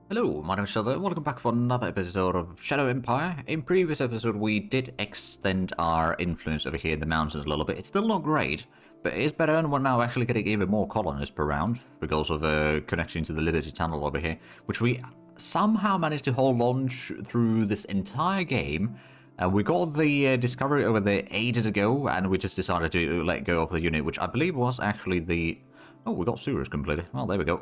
Hello, my name is Zhatelier, and welcome back for another episode of Shadow Empire. In previous episode, we did extend our influence over here in the mountains a little bit. It's still not great, but it is better, and we're now actually getting even more colonists per round because of a connection to the Liberty Tunnel over here, which we somehow managed to hold on through this entire game. We got the discovery over there ages ago, and we just decided to let go of the unit, which I believe was actually the... Oh, we got sewers completed. Well, there we go.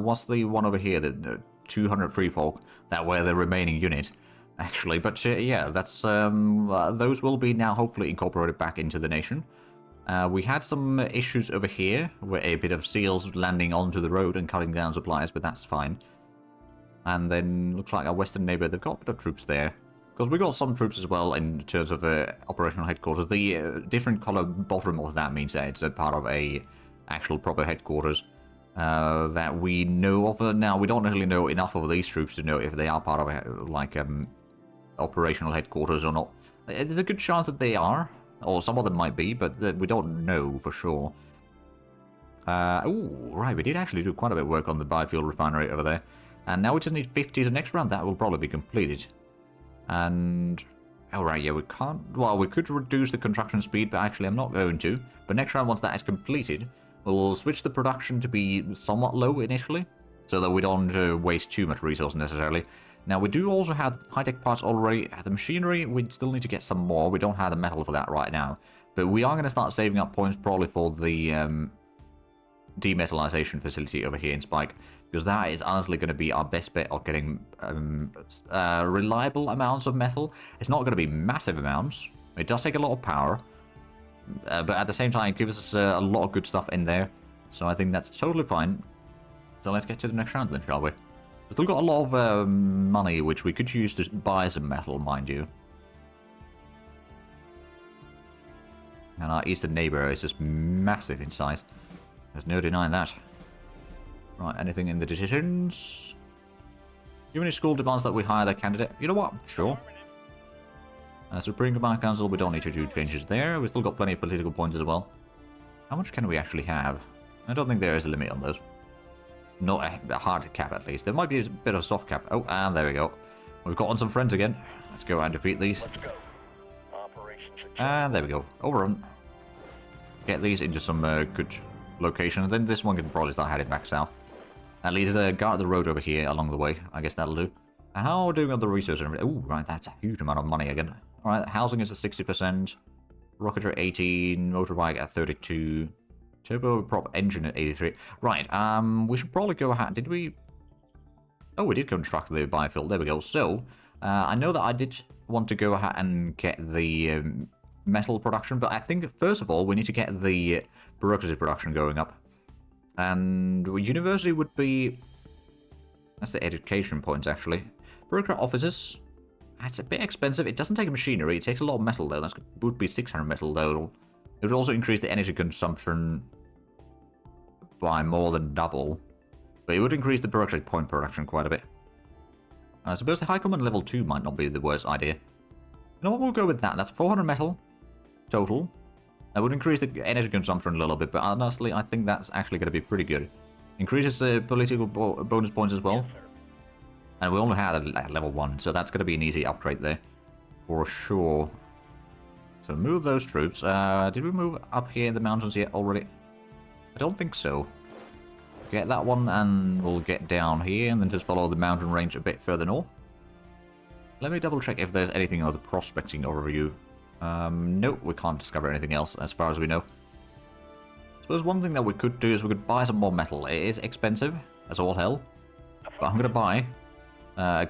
What's the one over here? The 200 free folk that were the remaining unit, actually. But yeah, that's those will be now hopefully incorporated back into the nation. We had some issues over here with a bit of seals landing onto the road and cutting down supplies, but that's fine. And then looks like our western neighbor, they've got a bit of troops there. Because we got some troops as well in terms of operational headquarters. The different color bottom of that means that it's a part of a actual proper headquarters that we know of. Now, we don't really know enough of these troops to know if they are part of a, like operational headquarters or not. There's a good chance that they are, or some of them might be, but we don't know for sure. Oh, right, we did actually do quite a bit of work on the biofuel refinery over there. And now we just need 50 the next round. That will probably be completed. And... Alright, yeah, we can't... Well, we could reduce the construction speed, but actually I'm not going to. But next round, once that is completed, we'll switch the production to be somewhat low initially, so that we don't waste too much resource necessarily. Now, we do also have high-tech parts already. The machinery, we still need to get some more. We don't have the metal for that right now. But we are going to start saving up points probably for the demetallization facility over here in Spike, because that is honestly going to be our best bet of getting reliable amounts of metal. It's not going to be massive amounts. It does take a lot of power, but at the same time, it gives us a lot of good stuff in there. So I think that's totally fine. So let's get to the next round then, shall we? We've still got a lot of money, which we could use to buy some metal, mind you. And our eastern neighbor is just massive in size. There's no denying that. Right, anything in the decisions? Unit school demands that we hire the candidate. You know what? Sure. Supreme Command Council, we don't need to do changes there. We've still got plenty of political points as well. How much can we actually have? I don't think there is a limit on those. Not a hard cap, at least. There might be a bit of soft cap. Oh, and there we go. We've got on some friends again. Let's go and defeat these. Let's go. And there we go. Overrun. Get these into some good location. And then this one can probably start heading back south. At least guard the road over here along the way. I guess that'll do. How are we doing on the research and everything? Oh, right, that's a huge amount of money again. Alright, housing is at 60%. Rocketry 18. Motorbike at 32. Turboprop engine at 83. Right, we should probably go ahead. Did we... Oh, we did construct the biofuel. There we go. So, I know that I did want to go ahead and get the metal production, but I think, first of all, we need to get the bureaucracy production going up. And university would be... That's the education points, actually. Bureaucrat offices. That's a bit expensive. It doesn't take machinery. It takes a lot of metal, though. That would be 600 metal, though. It would also increase the energy consumption by more than double. But it would increase the bureaucratic point production quite a bit. I suppose the High Command level 2 might not be the worst idea. You know what? We'll go with that. That's 400 metal total. That would increase the energy consumption a little bit, but honestly, I think that's actually going to be pretty good. Increases political bonus points as well. And we only had a level 1, so that's going to be an easy upgrade there. For sure. So move those troops. Did we move up here in the mountains yet already? I don't think so. Get that one, and we'll get down here, and then just follow the mountain range a bit further north. Let me double check if there's anything on the prospecting overview. Nope, we can't discover anything else as far as we know. I suppose one thing that we could do is we could buy some more metal. It is expensive, as all hell. But I'm going to buy a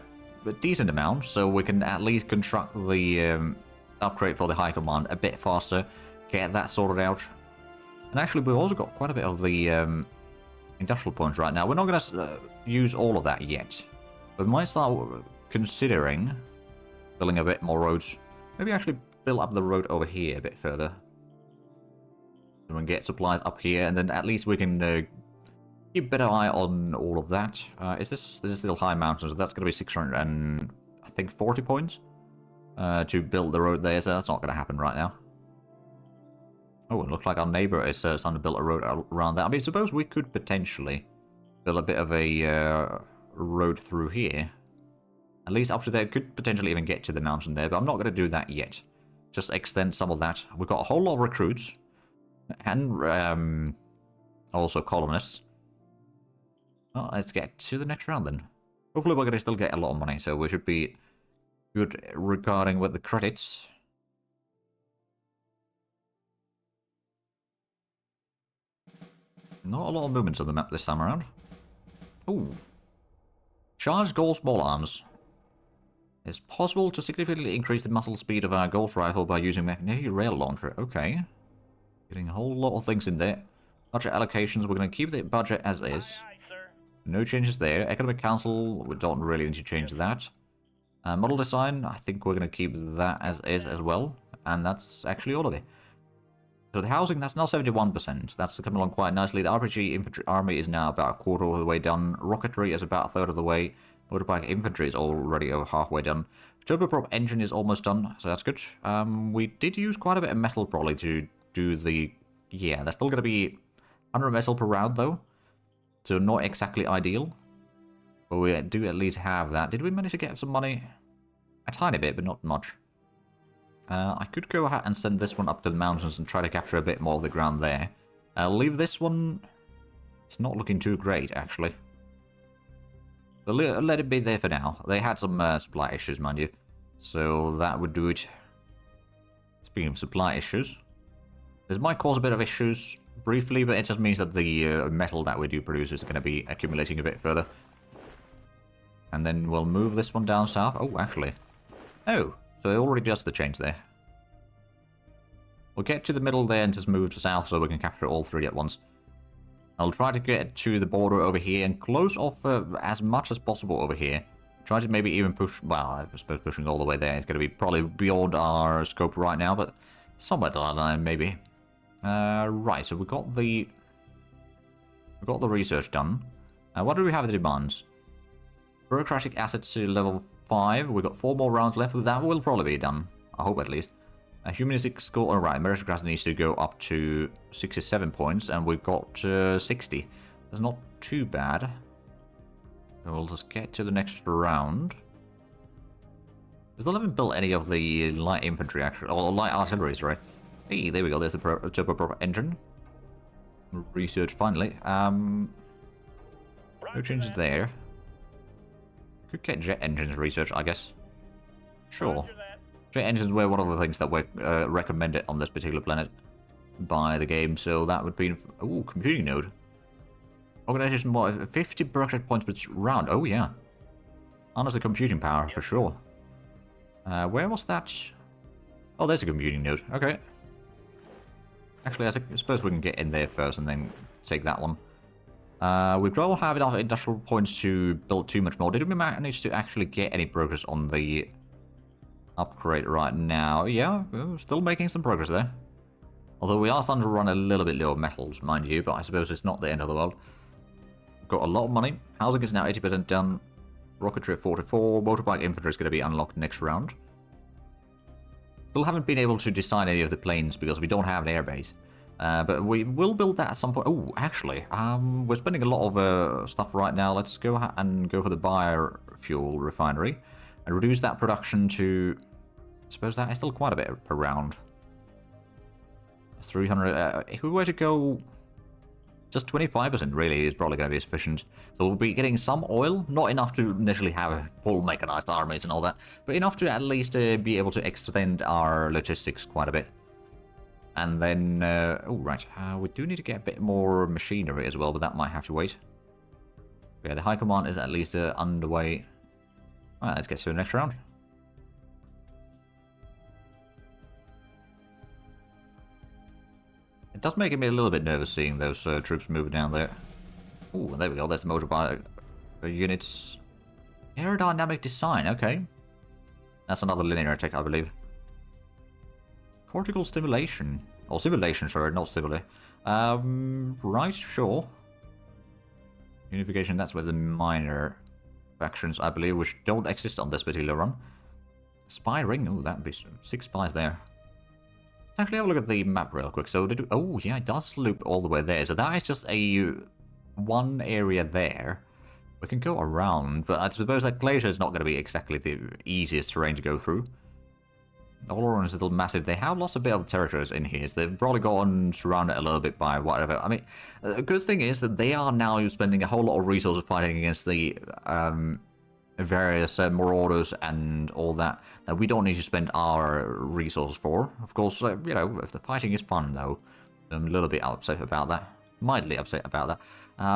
decent amount, so we can at least construct the upgrade for the High Command a bit faster. Get that sorted out. And actually, we've also got quite a bit of the industrial points right now. We're not going to use all of that yet. But we might start considering building a bit more roads. Maybe actually build up the road over here a bit further. And we can get supplies up here, and then at least we can keep a better eye on all of that. This is still high mountains, so that's going to be 600 and I think 40 points to build the road there, so that's not going to happen right now. Oh, it looks like our neighbor is starting to build a road around that. I mean, suppose we could potentially build a bit of a road through here. At least up to there. Could potentially even get to the mountain there, but I'm not going to do that yet. Just extend some of that. We've got a whole lot of recruits. And also colonists. Well, let's get to the next round then. Hopefully we're going to still get a lot of money, so we should be good regarding with the credits. Not a lot of movements on the map this time around. Ooh. Charge Gauss small arms. It's possible to significantly increase the muzzle speed of our Gauss rifle by using magnetic rail launcher. Okay. Getting a whole lot of things in there. Budget allocations, we're going to keep the budget as is. No changes there. Economic Council, we don't really need to change that. Model design, I think we're going to keep that as is as well. And that's actually all of it. So the housing, that's now 71%. That's coming along quite nicely. The RPG Infantry Army is now about a quarter of the way done. Rocketry is about a third of the way. Motorbike Infantry is already over halfway done. Turboprop Engine is almost done, so that's good. We did use quite a bit of metal probably to do the... Yeah, that's still going to be 100 metal per round though. So not exactly ideal. But we do at least have that. Did we manage to get some money? A tiny bit, but not much. I could go ahead and send this one up to the mountains and try to capture a bit more of the ground there. I'll leave this one... It's not looking too great, actually. But let it be there for now. They had some supply issues, mind you. So that would do it. Speaking of supply issues, this might cause a bit of issues briefly, but it just means that the metal that we do produce is going to be accumulating a bit further. And then we'll move this one down south. Oh, actually. Oh, so it already does the change there. We'll get to the middle there and just move to south so we can capture all three at once. I'll try to get to the border over here and close off as much as possible over here. Try to maybe even push, well, I suppose pushing all the way there is going to be probably beyond our scope right now, but somewhere down the line maybe. Right, so we got the research done. What do we have the demands? Bureaucratic assets to level 5. We've got 4 more rounds left. That will probably be done. I hope at least. Humanistic score, alright, meritocracy needs to go up to 67 points, and we've got 60. That's not too bad. So we'll just get to the next round. We still haven't built any of the light infantry, actually, or light artillery, right? Hey, there we go, there's the turboprop engine. Research, finally. No changes there. Could get jet engines research, I guess. Sure. Jet engines were one of the things that were recommended on this particular planet by the game, so that would be... Ooh, computing node. Organization more 50 bureaucratic points per round. Oh, yeah. Honestly, computing power, for sure. Where was that? Oh, there's a computing node. Okay. Actually, I suppose we can get in there first and then take that one. We don't have enough industrial points to build too much more. Did we manage to actually get any progress on the upgrade right now? Yeah, we're still making some progress there. Although we are starting to run a little bit low of metals, mind you, but I suppose it's not the end of the world. Got a lot of money. Housing is now 80% done. Rocketry at 44. Motorbike infantry is going to be unlocked next round. Still haven't been able to design any of the planes because we don't have an airbase. But we will build that at some point. Oh, actually, we're spending a lot of stuff right now. Let's go ahead and go for the biofuel refinery and reduce that production to... I suppose that is still quite a bit per round. 300. If we were to go... Just 25% really is probably going to be sufficient. So we'll be getting some oil, not enough to initially have full mechanized armies and all that, but enough to at least be able to extend our logistics quite a bit. And then, oh right, we do need to get a bit more machinery as well, but that might have to wait. Yeah, the high command is at least underway. Alright, let's get to the next round. It does make me a little bit nervous seeing those troops moving down there. Ooh, there we go, there's the motorbike units. Aerodynamic design, okay. That's another linear attack, I believe. Cortical stimulation. Or simulation, sorry, not stimuli. Right, sure. Unification, that's with the minor factions, I believe, which don't exist on this particular run. Spy ring, oh, that'd be 6 spies there. Let's actually have a look at the map real quick. So, oh, yeah, it does loop all the way there. So that is just a one area there. We can go around, but I suppose that glacier is not going to be exactly the easiest terrain to go through. Oloron is a little massive. They have lost a bit of territories in here, so they've probably gotten surrounded a little bit by whatever. I mean, the good thing is that they are now spending a whole lot of resources fighting against the various marauders and all that we don't need to spend our resources for. Of course, you know, if the fighting is fun, though, I'm a little bit upset about that. Mildly upset about that.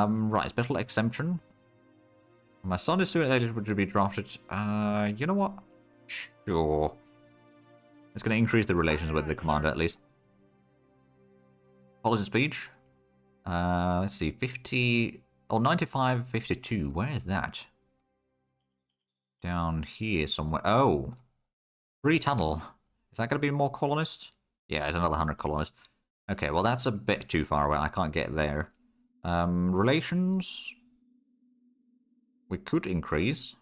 Right, special exemption. My son is soon eligible to be drafted. You know what? Sure. It's going to increase the relations with the commander, at least. Policy speech. Let's see, 50... Oh, 95, 52. Where is that? Down here somewhere. Oh! Free tunnel. Is that going to be more colonists? Yeah, it's another 100 colonists. Okay, well, that's a bit too far away. I can't get there. Relations... We could increase.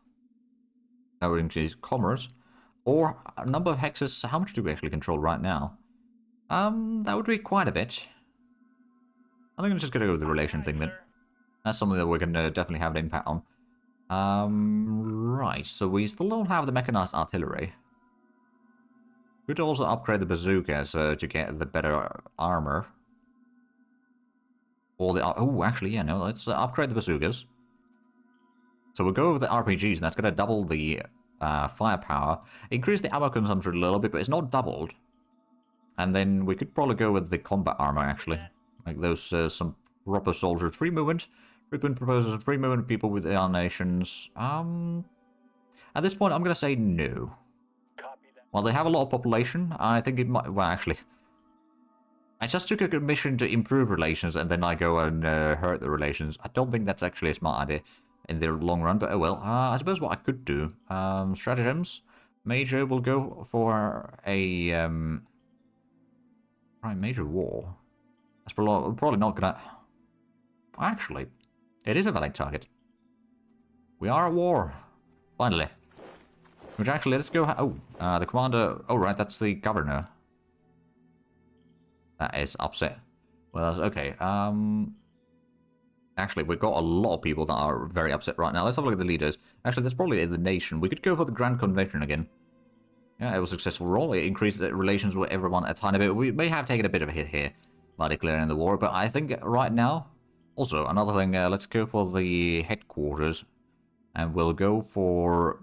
That would increase commerce. Or a number of hexes. How much do we actually control right now? That would be quite a bit. I think I'm just going to go with the relation thing then. That's something that we're going to definitely have an impact on. Right, so we still don't have the mechanized artillery. Could also upgrade the bazookas to get the better armor. Or the... Oh, actually, yeah, no, let's upgrade the bazookas. So we'll go over the RPGs, and that's going to double the firepower. Increase the ammo consumption a little bit, but it's not doubled. And then we could probably go with the combat armor, actually. Make those some proper soldiers. Free movement. Frequent proposals. Free movement people with our nations. At this point, I'm going to say no. While they have a lot of population, I think it might... Well, actually... I just took a mission to improve relations, and then I go and hurt the relations. I don't think that's actually a smart idea in the long run, but oh well. I suppose what I could do, stratagems. Major will go for a, right, major war. That's probably not gonna... Actually, it is a valid target. We are at war. Finally. Which actually, let's go... Oh, the commander... Oh, right, that's the governor. That is upset. Well, that's okay. Actually, we've got a lot of people that are very upset right now. Let's have a look at the leaders. Actually, that's probably in the nation. We could go for the Grand Convention again. Yeah, it was a successful roll. It increased the relations with everyone a tiny bit. We may have taken a bit of a hit here by declaring the war, but I think right now... Also, another thing, let's go for the headquarters. And we'll go for...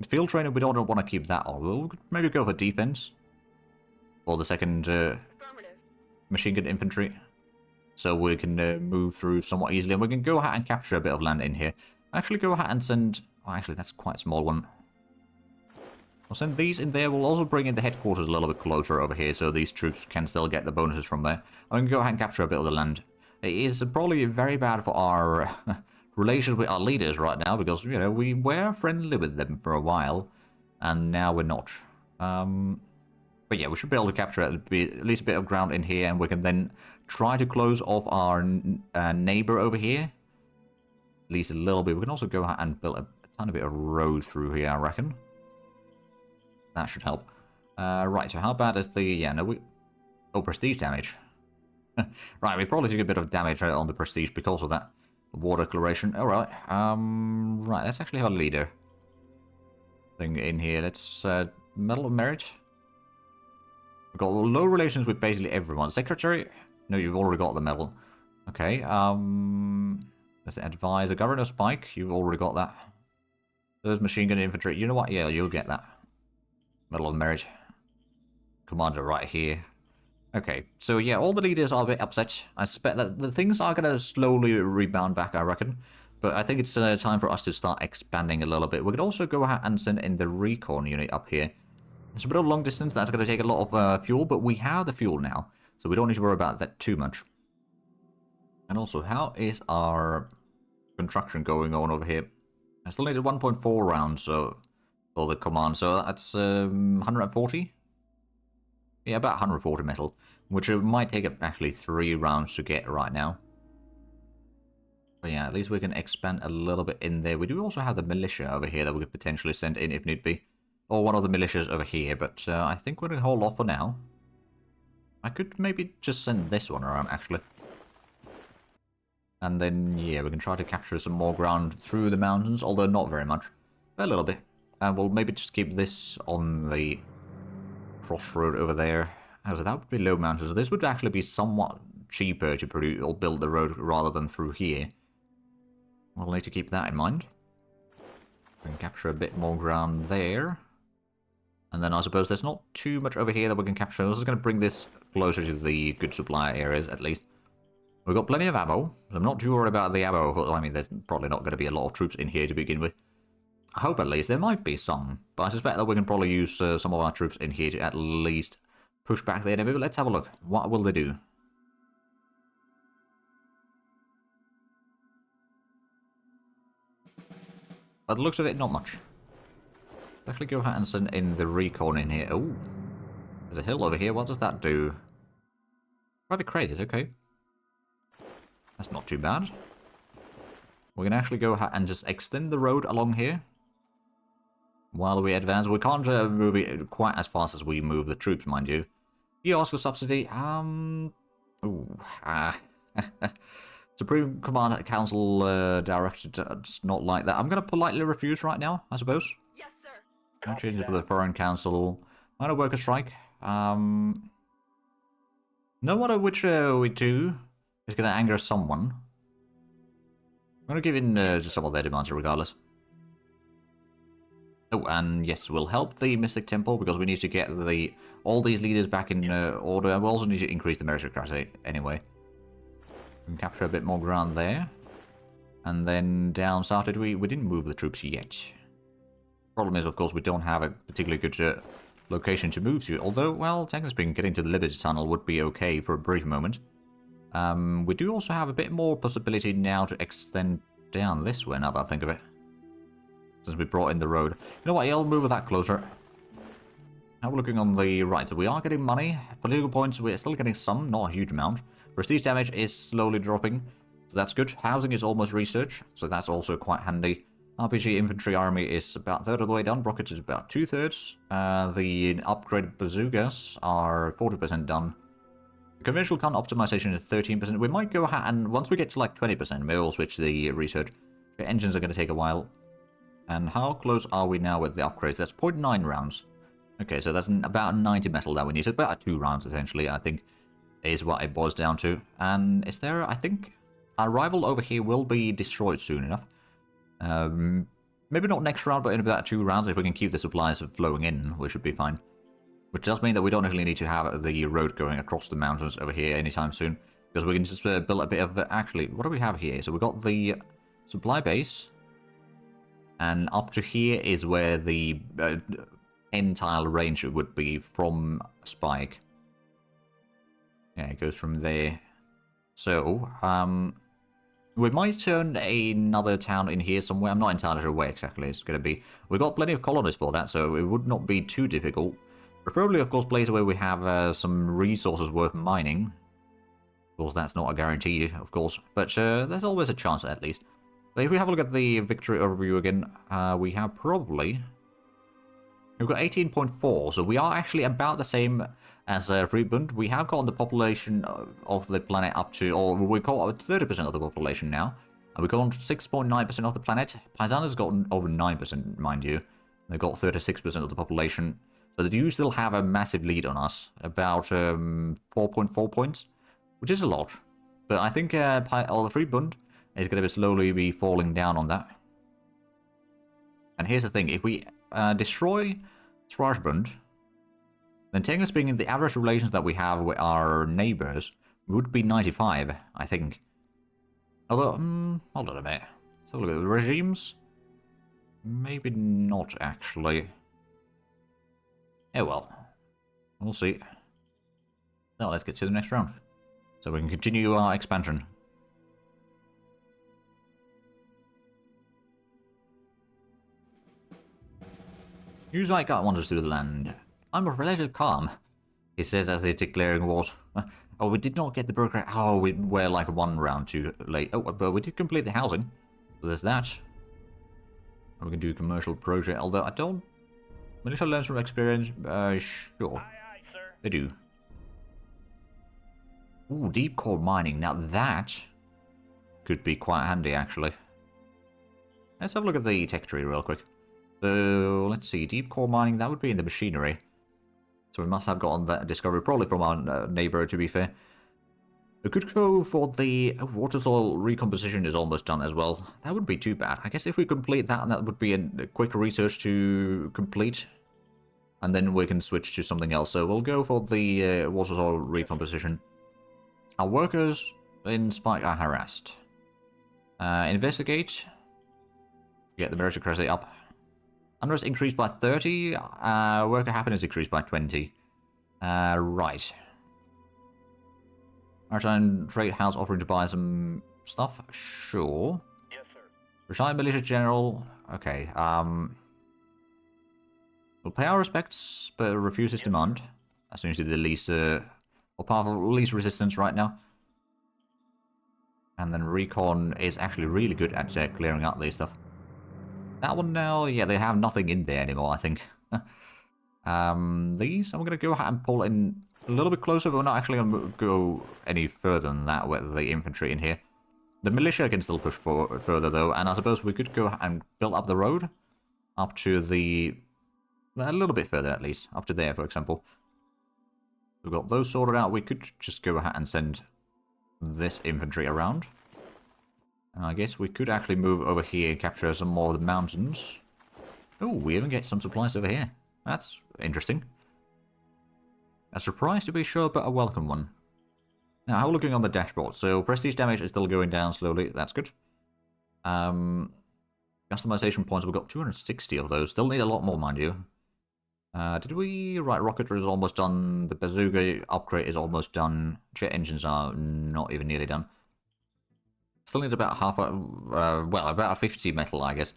Field training, we don't want to keep that on. We'll maybe go for defense. For the second machine gun infantry. So we can move through somewhat easily. And we can go ahead and capture a bit of land in here. Actually, go ahead and send... Oh, actually, that's quite a small one. We'll send these in there. We'll also bring in the headquarters a little bit closer over here, so these troops can still get the bonuses from there. And we can go ahead and capture a bit of the land. It is probably very bad for our relations with our leaders right now, because, you know, we were friendly with them for a while, and now we're not. But yeah, we should be able to capture at least a bit of ground in here, and we can then try to close off our neighbor over here. At least a little bit. We can also go ahead and build a tiny bit of road through here, I reckon. That should help. Right, so how bad is the... Yeah, no, we... Oh, prestige damage. Right, we probably took a bit of damage on the prestige because of that war declaration. Alright, right, let's actually have a leader thing in here. Let's... Medal of Merit. We've got low relations with basically everyone. Secretary? No, you've already got the medal. Okay, there's the advisor. Governor Spike, you've already got that. There's machine gun infantry. You know what? Yeah, you'll get that. Medal of Merit. Commander right here. Okay, so yeah, all the leaders are a bit upset. I suspect that the things are going to slowly rebound back, I reckon. But I think it's time for us to start expanding a little bit. We could also go ahead and send in the recon unit up here. It's a bit of long distance, that's going to take a lot of fuel, but we have the fuel now, so we don't need to worry about that too much. And also, how is our construction going on over here? I still need 1.4 rounds for the command, so that's 140? Yeah, about 140 metal, which might take actually 3 rounds to get right now. But yeah, at least we can expand a little bit in there. We do also have the militia over here that we could potentially send in if need be. Or one of the militias over here, but I think we're going to hold off for now. I could maybe just send this one around, actually. And then, yeah, we can try to capture some more ground through the mountains, although not very much. But a little bit. And we'll maybe just keep this on the crossroad over there. Oh, so that would be low mountains. So this would actually be somewhat cheaper to produce or build the road rather than through here. We'll need to keep that in mind. We can capture a bit more ground there. And then I suppose there's not too much over here that we can capture. This is going to bring this closer to the good supply areas, at least. We've got plenty of ammo, so I'm not too worried about the ammo. I mean, there's probably not going to be a lot of troops in here to begin with. I hope at least there might be some, but I suspect that we can probably use some of our troops in here to at least push back the enemy. But let's have a look. What will they do? By the looks of it, not much. Let's actually go ahead and send in the recon in here. Oh, there's a hill over here. What does that do? Private craters, okay. That's not too bad. We can actually go ahead and just extend the road along here while we advance. We can't move it quite as fast as we move the troops, mind you. You ask for subsidy? Supreme Command Council director does not like that. I'm going to politely refuse right now, I suppose. Yes, sir. No changes for the Foreign Council. Minor worker strike. No matter which we do, it's going to anger someone. I'm going to give in to some of their demands regardless. Oh, and yes, we'll help the Mystic Temple because we need to get all these leaders back in order. And we also need to increase the meritocracy anyway. We can capture a bit more ground there. And then down south, we didn't move the troops yet. Problem is, of course, we don't have a particularly good location to move to. Although, well, technically speaking, getting to the Liberty Tunnel would be okay for a brief moment. We do also have a bit more possibility now to extend down this way, now that I think of it. Since we brought in the road. You know what, I'll move that closer. Now we're looking on the right. So we are getting money. Political points, we're still getting some, not a huge amount. Prestige damage is slowly dropping, so that's good. Housing is almost research, so that's also quite handy. RPG infantry army is about a third of the way done. Rockets is about 2/3. The upgraded bazookas are 40% done. The conventional gun optimization is 13%. We might go ahead and once we get to like 20%, maybe we'll switch the research. The engines are going to take a while. And how close are we now with the upgrades? That's 0.9 rounds. Okay, so that's about 90 metal that we need. So about 2 rounds, essentially, I think, is what it boils down to. And is there, I think, our rival over here will be destroyed soon enough. Maybe not next round, but in about 2 rounds, if we can keep the supplies flowing in, we should be fine. Which does mean that we don't actually need to have the road going across the mountains over here anytime soon. Because we can just build a bit of... actually, what do we have here? So we've got the supply base. And up to here is where the end-tile range would be from Spike. Yeah, it goes from there. So, we might turn another town in here somewhere. I'm not entirely sure where exactly it's going to be. We've got plenty of colonists for that, so it would not be too difficult. Preferably, of course, places where we have some resources worth mining. Of course, that's not a guarantee, of course, but there's always a chance at least. But if we have a look at the victory overview again, we have probably... We've got 18.4, so we are actually about the same as Freebund. We have gotten the population of the planet up to, or we've got 30% of the population now. And we've got 6.9% of the planet. Paisana's gotten over 9%, mind you. They've got 36% of the population. So they do still have a massive lead on us, about 4.4 points, which is a lot. But I think the Freebund is going to slowly be falling down on that. And here's the thing, if we destroy Strasbund, then technically speaking, the average relations that we have with our neighbors would be 95, I think. Although, hold on a minute. Let's have a look at the regimes. Maybe not, actually. Oh well. We'll see. Now let's get to the next round. So we can continue our expansion. Use like I want us to the land. I'm relatively calm, he says as they're declaring wars. Oh, we did not get the bureaucrat. Oh, we were like 1 round too late. Oh, but we did complete the housing. So there's that. And we can do a commercial project, although I don't... Militia learns from experience. Sure. Aye, aye, sir. They do. Ooh, deep core mining. Now that could be quite handy, actually. Let's have a look at the tech tree real quick. So, let's see, deep core mining, that would be in the machinery. So we must have gotten that discovery, probably from our neighbor, to be fair. We could go for the water soil recomposition is almost done as well. That wouldn't be too bad. I guess if we complete that, that would be a quick research to complete. And then we can switch to something else. So we'll go for the water soil recomposition. Our workers in Spike are harassed. Investigate. Get the meritocracy up. Unrest increased by 30. Worker happiness decreased by 20. Right. Maritime Trade House offering to buy some stuff? Sure. Yes, sir. Retired Militia General. Okay. Will pay our respects, but refuse his demand. That seems to be the least, or powerful, least resistance right now. And then Recon is actually really good at clearing out these stuff. That one now, yeah, they have nothing in there anymore, I think. These, I'm going to go ahead and pull in a little bit closer, but we're not actually going to go any further than that with the infantry in here. The militia can still push further, though, and I suppose we could go and build up the road up to the... a little bit further, at least. Up to there, for example. We've got those sorted out. We could just go ahead and send this infantry around. And I guess we could actually move over here and capture some more of the mountains. Oh, we even get some supplies over here. That's interesting. A surprise to be sure, but a welcome one. Now, how are we looking on the dashboard? So, prestige damage is still going down slowly. That's good. Customization points, we've got 260 of those. Still need a lot more, mind you. Did we... Right, rocketry is almost done. The bazooka upgrade is almost done. Jet engines are not even nearly done. Still need about half a... well, about a 50 metal, I guess.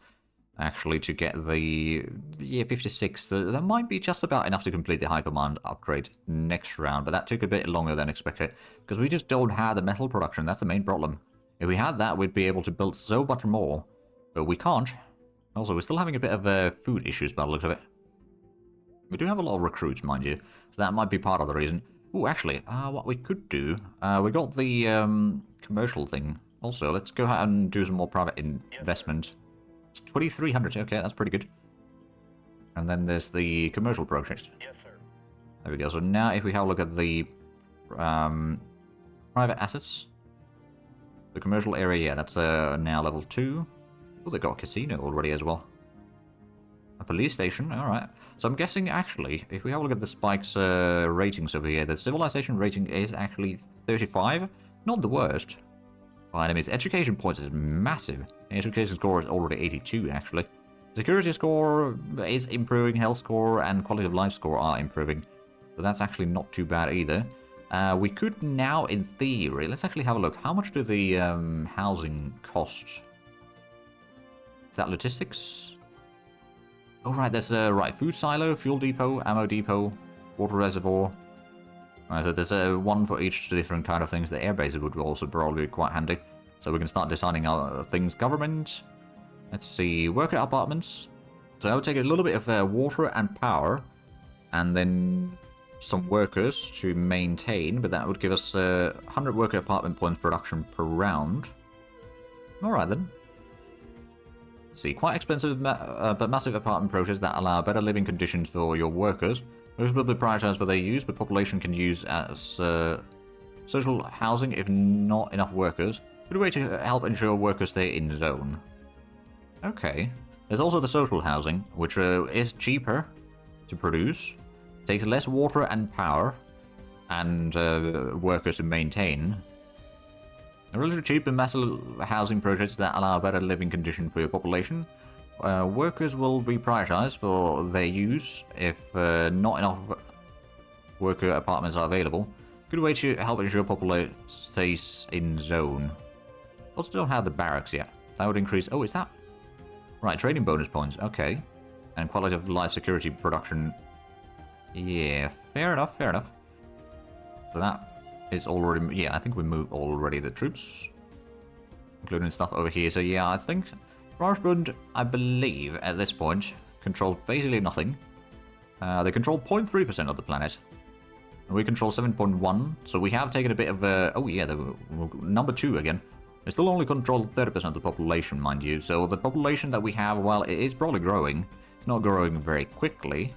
Actually, to get the... yeah, 56. That might be just about enough to complete the high command upgrade next round. But that took a bit longer than expected. Because we just don't have the metal production. That's the main problem. If we had that, we'd be able to build so much more. But we can't. Also, we're still having a bit of food issues by the looks of it. We do have a lot of recruits, mind you. So that might be part of the reason. Oh, actually, what we could do... we got the commercial thing. Also, let's go ahead and do some more private investment. It's 2,300. Okay, that's pretty good. And then there's the commercial project. Yes, sir. There we go. So now if we have a look at the private assets. The commercial area, yeah, that's now level 2. Oh, they got a casino already as well. A police station, alright. So I'm guessing, actually, if we have a look at the Spike's ratings over here, the civilization rating is actually 35. Not the worst. By any means, education points is massive. Education score is already 82, actually. Security score is improving, health score and quality of life score are improving. So that's actually not too bad either. We could now, in theory, let's actually have a look. How much do the housing cost? Is that logistics? Oh, right, there's right, food silo, fuel depot, ammo depot, water reservoir. Right, so there's one for each different kind of things. The airbase would also probably be quite handy. So we can start designing our things. Government. Let's see, worker apartments. So I would take a little bit of water and power, and then some workers to maintain, but that would give us 100 worker apartment points production per round. Alright then. Let's see, quite expensive but massive apartment projects that allow better living conditions for your workers. Those will be prioritized for their use, but population can use as social housing if not enough workers. Good way to help ensure workers stay in zone. Okay. There's also the social housing, which is cheaper to produce, takes less water and power, and workers to maintain. Relatively cheap and massive housing projects that allow a better living condition for your population. Workers will be prioritized for their use if not enough worker apartments are available. Good way to help ensure population stays in zone. Also don't have the barracks yet. That would increase... Oh, is that... Right, trading bonus points. Okay. And quality of life security production. Yeah, fair enough, fair enough. So that is already... Yeah, I think we moved already the troops. Including stuff over here. So yeah, I think... Rajbund, I believe, at this point, controls basically nothing. They control 0.3% of the planet. And we control 7.1, so we have taken a bit of a... Oh yeah, the number 2 again. We still only control 30% of the population, mind you, so the population that we have, well, it is probably growing. It's not growing very quickly.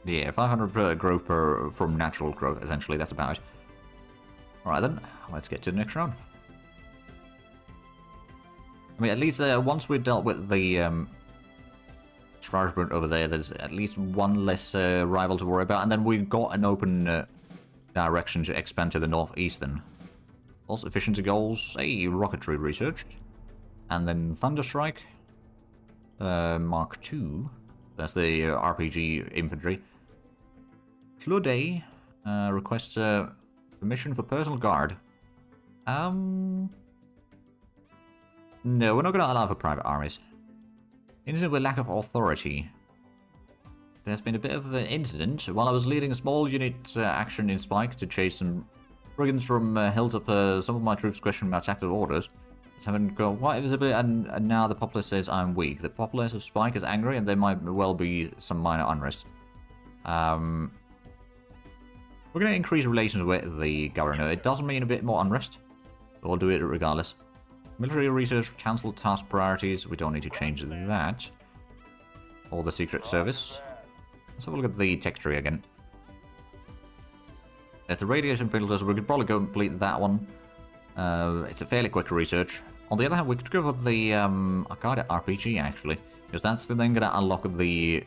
Yeah, 500 growth from natural growth, essentially, that's about it. Alright then, let's get to the next round. I mean, at least once we've dealt with the Strasbourg over there's at least one less rival to worry about, and then we've got an open direction to expand to the northeastern. Also, efficiency goals, rocketry researched. And then Thunderstrike, Mark II, that's the RPG infantry. Floday requests permission for personal guard. No, we're not going to allow for private armies. Incident with lack of authority. There's been a bit of an incident while I was leading a small unit action in Spike to chase some brigands from hilltop. Some of my troops questioned my tactical orders. Haven't got quite visibility, and now the populace says I'm weak. The populace of Spike is angry, and there might well be some minor unrest. We're going to increase relations with the governor. It doesn't mean a bit more unrest. But we'll do it regardless. Military research, cancel task priorities. We don't need to change that. Or the Secret Service. Let's have a look at the tech tree again. There's the radiation filters. We could probably go complete that one. It's a fairly quick research. On the other hand, we could go for the Artica RPG actually, because that's then going to unlock the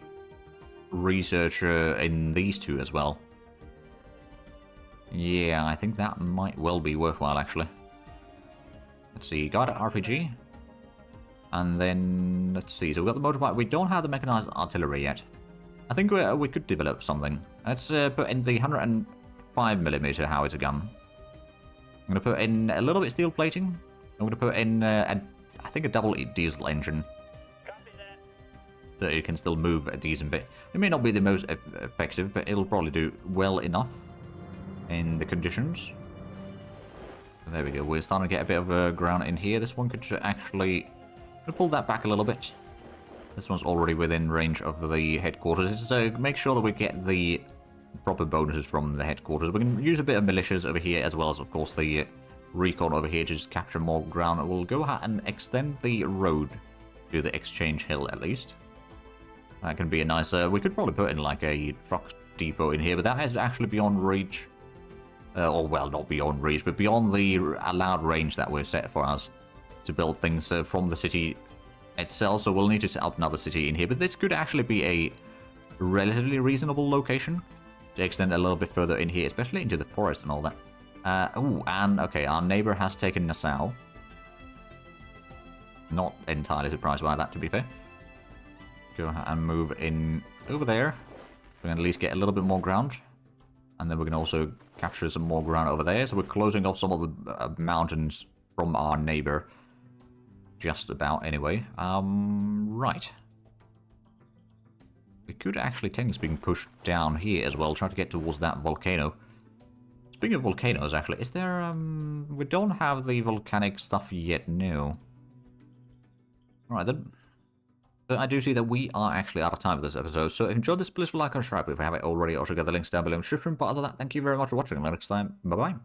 research in these two as well. Yeah, I think that might well be worthwhile actually. Let's see, got RPG. And then, let's see, so we've got the motorbike. We don't have the mechanized artillery yet. I think we could develop something. Let's put in the 105mm howitzer gun. I'm going to put in a little bit steel plating. I'm going to put in, I think, a double diesel engine. Copy that. So it can still move a decent bit. It may not be the most effective, but it'll probably do well enough in the conditions. There we go, we're starting to get a bit of ground in here. This one could actually pull that back a little bit. This one's already within range of the headquarters. It's to make sure that we get the proper bonuses from the headquarters. We can use a bit of militias over here, as well as, of course, the recon over here to just capture more ground. We'll go ahead and extend the road to the exchange hill, at least. That can be a nice... we could probably put in, like, a truck depot in here, but that is actually beyond reach. Or, well, not beyond reach, but beyond the allowed range that we've set for us to build things from the city itself, so we'll need to set up another city in here. But this could actually be a relatively reasonable location to extend a little bit further in here, especially into the forest and all that. Oh, and, okay, our neighbor has taken Nassau. Not entirely surprised by that, to be fair. Go ahead and move in over there. We can at least get a little bit more ground. And then we can also capture some more ground over there. So we're closing off some of the mountains from our neighbor. Just about, anyway. Right. We could actually take this being pushed down here as well. Try to get towards that volcano. Speaking of volcanoes, actually, is there... we don't have the volcanic stuff yet, no. Alright then. But I do see that we are actually out of time for this episode, so if you enjoyed this, please like and subscribe if you haven't already. Also, get the links down below in the description. But other than that, thank you very much for watching. Until next time, bye-bye.